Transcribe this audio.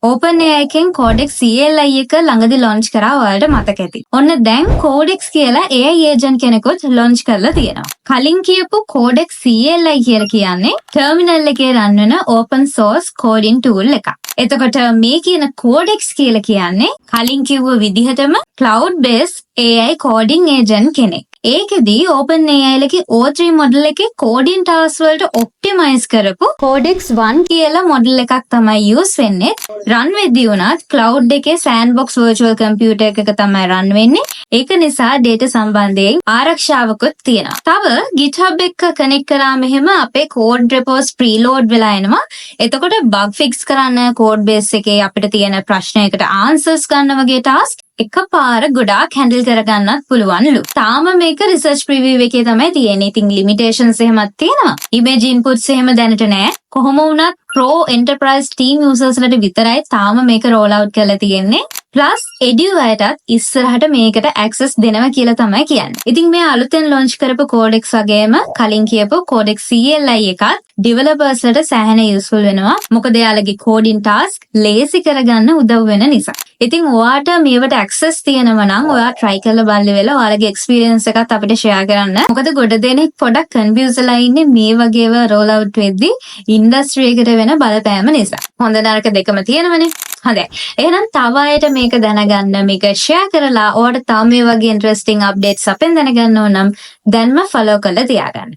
OpenAI එකෙන් Codex CLI එක ළඟදී launch කරා ඔයාලට මතක ඇති. ඔන්න දැන් Codex කියලා AI agent කෙනෙකුත් launch කරලා තියෙනවා. කලින් කියපු Codex CLI කියලා කියන්නේ terminal එකේ run වෙන open source coding tool එකක්. එතකොට මේ කියන Codex කියලා කියන්නේ කලින් කිව්ව විදිහටම cloud based AI coding agent කෙනෙක්. ඒකෙදී OpenAI ලගේ O3 model එකේ coding task වලට optimize කරපු Codex 1 කියලා model එකක් තමයි use වෙන්නේ. run වෙද්දී උනත් cloud එකේ sandbox virtual computer එකක තමයි run වෙන්නේ. ඒක නිසා data සම්බන්ධයෙන් ආරක්ෂාවකුත් තියෙනවා. තව GitHub එක connect කරාම එහෙම අපේ code repos preload වෙලා එනවා. එතකොට bug fix කරන්න code base එකේ අපිට තියෙන ප්‍රශ්නයකට answers ගන්න වගේ task එකපාර ගොඩාක් handle කරගන්නත් පුළුවන්ලු. තාම මේක research preview එකේ තමයි තියෙන්නේ. ඉතින් limitations එහෙමත් තියෙනවා. image inputs එහෙම දැනට නෑ. කොහොම වුණත් pro enterprise team users ලට විතරයි තාම මේක roll out කරලා තියෙන්නේ. plus edu අයටත් ඉස්සරහට මේකට access දෙනවා කියලා තමයි කියන්නේ. ඉතින් මේ අලුතෙන් launch කරපු Codex වගේම කලින් කියපු Codex CLI එකත් developers ලට සෑහෙන useful වෙනවා. මොකද එයාලගේ coding task lazy කරගන්න උදව් වෙන නිසා. ඉතින් ඔයාට මේවට access තියෙනවා නම් ඔයා try කරලා බලන්න වෙලා ඔයාලගේ experience එකත් අපිට share කරන්න. මොකද ගොඩ දෙනෙක් පොඩක් confuse වෙලා ඉන්නේ මේ වගේව roll out වෙද්දී industry එකට වෙන බලපෑම නිසා. හොඳ නරක දෙකම තියෙනවනේ. හොඳයි. එහෙනම් තව අයට මේක දැනගන්න මේක share කරලා ඔයාලට තව මේ වගේ interesting updates අපෙන් දැනගන්න ඕන නම් දැන්ම follow කරලා තියාගන්න.